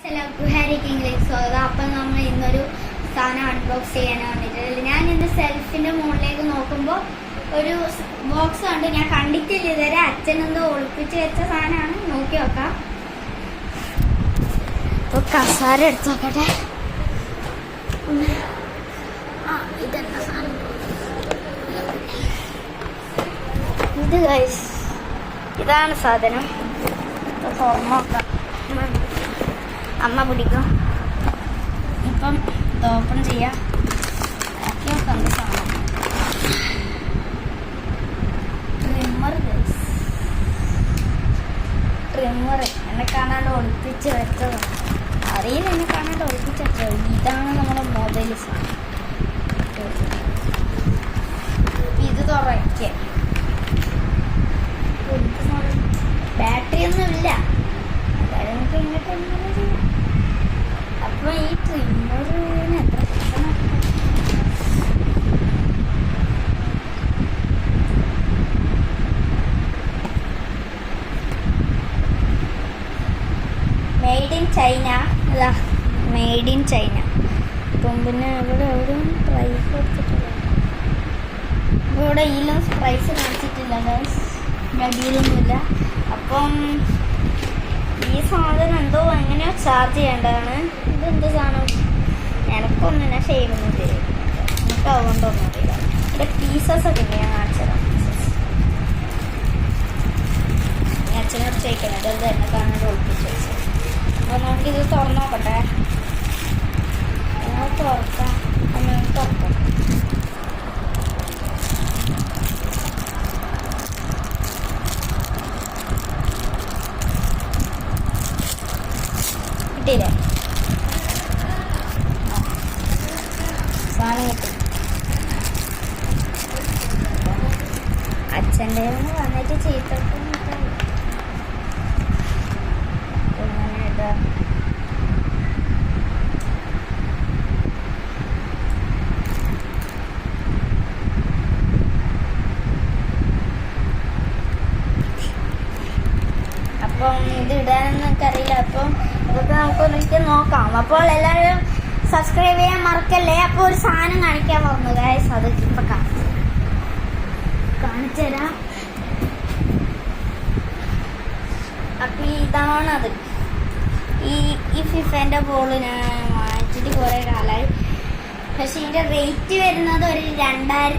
സ്വാഗതം. അപ്പം നമ്മൾ ഇന്നൊരു സാധനം അൺബോക്സ് ചെയ്യാനാണ് വന്നിട്ടുള്ളത്. ഞാൻ ഇന്ന് സെൽഫിന്റെ മുകളിലേക്ക് നോക്കുമ്പോൾ ഒരു ബോക്സ് ഉണ്ട്. ഞാൻ കണ്ടിട്ടില്ല ഇതുവരെ. അച്ഛൻ എന്തോ ഒളിപ്പിച്ച് വെച്ച സാധനമാണ്. നോക്കി നോക്കാം. ഇപ്പൊ കസാര എടുത്ത് നോക്കട്ടെ. ഇതെന്താ സാധനം? ഇത് ഗൈസ്, ഇതാണ് സാധനം. തുറന്നു നോക്കാം. അമ്മ പിടിക്കും. ഇപ്പം ഇത് ഓപ്പൺ ചെയ്യാം. ട്രിമ്മർ എന്നെ കാണാണ്ട് ഒളിപ്പിച്ച് വെച്ചത് അറിയില്ല. എന്നെ കാണാണ്ട് ഒളിപ്പിച്ച് വെച്ചത്. ഇതാണ് നമ്മുടെ മൊബൈൽ സാധനം. ഇത് തുറയ്ക്കുക. ബാറ്ററി ഒന്നും ഇല്ല. നമുക്ക് ഇങ്ങോട്ട് എങ്ങനെ ചെയ്യാം. അപ്പൊ ഈ ട്രിമ്മറിന് എത്ര മെയ്ഡ് ഇൻ ചൈന. അതാ മെയ്ഡ് ഇൻ ചൈന. അപ്പം പിന്നെ ഇവിടെ എവിടെയും പ്രൈസ് കൊടുത്തിട്ടില്ല. അപ്പോൾ ഇവിടെ ഇതിലും പ്രൈസ് കാണിച്ചിട്ടില്ല. അടിയിലൊന്നുമില്ല. അപ്പം ഈ സാധനം എന്തോ എങ്ങനെയോ ചാർജ് ചെയ്യേണ്ടതാണ്. ഇതെന്ത് സാധനം? എനക്കൊന്നും ഞാൻ ഷെയ്വൊന്നും ചെയ്യും. എനിക്ക് അതുകൊണ്ടൊന്നും അറിയില്ല. ഇവിടെ പീസസ് ഒക്കെ ഉണ്ട്. ഞാൻ കാണിച്ചതാണ്. ഞാൻ അച്ഛനോട് ചോദിക്കണം. ഇത് എന്നെ കാണാൻ ഒളിപ്പിച്ച് വെച്ചു. അപ്പോൾ നമുക്കിത് തുറന്നു നോക്കട്ടെ. തുറക്കാം. തുറക്കാം. കിട്ടിയില്ലേ? സാധനം കിട്ടി. അച്ഛൻ്റെ വന്നിട്ട് ചീത്തപ്പം ഇങ്ങനെ ഇതാ. അപ്പം ഇത് ഇടാനൊന്നും എനിക്കറിയില്ല. അപ്പം ഇതൊക്കെ നമുക്കൊന്നിട്ട് നോക്കാം. അപ്പോൾ എല്ലാവരും സബ്സ്ക്രൈബ് ചെയ്യാൻ മറക്കല്ലേ. അപ്പോൾ ഒരു സാധനം കാണിക്കാൻ പറഞ്ഞു ഗൈസ്. അത് ഇപ്പം കാണിച്ചു തരാം. അപ്പം ഇതാണത്. ഈ ഫിഫേൻ്റെ ബോൾ ഞാൻ വാങ്ങിച്ചിട്ട് കുറേ കാലമായി. പക്ഷെ ഇതിൻ്റെ റേറ്റ് വരുന്നത് ഒരു 2000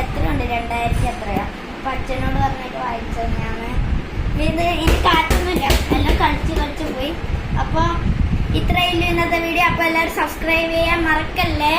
എത്രയുണ്ട്? 2000 എത്രയാണ്? അപ്പം അച്ഛനോട് പറഞ്ഞിട്ട് വാങ്ങിച്ചത് ഞാൻ. ഇത് എനിക്ക് കാറ്റൊന്നുമില്ല. എല്ലാം കളിച്ച് പോയി. അപ്പോൾ ഇത്രയും ഇന്നത്തെ വീഡിയോ. അപ്പോൾ എല്ലാവരും സബ്സ്ക്രൈബ് ചെയ്യാൻ മറക്കല്ലേ.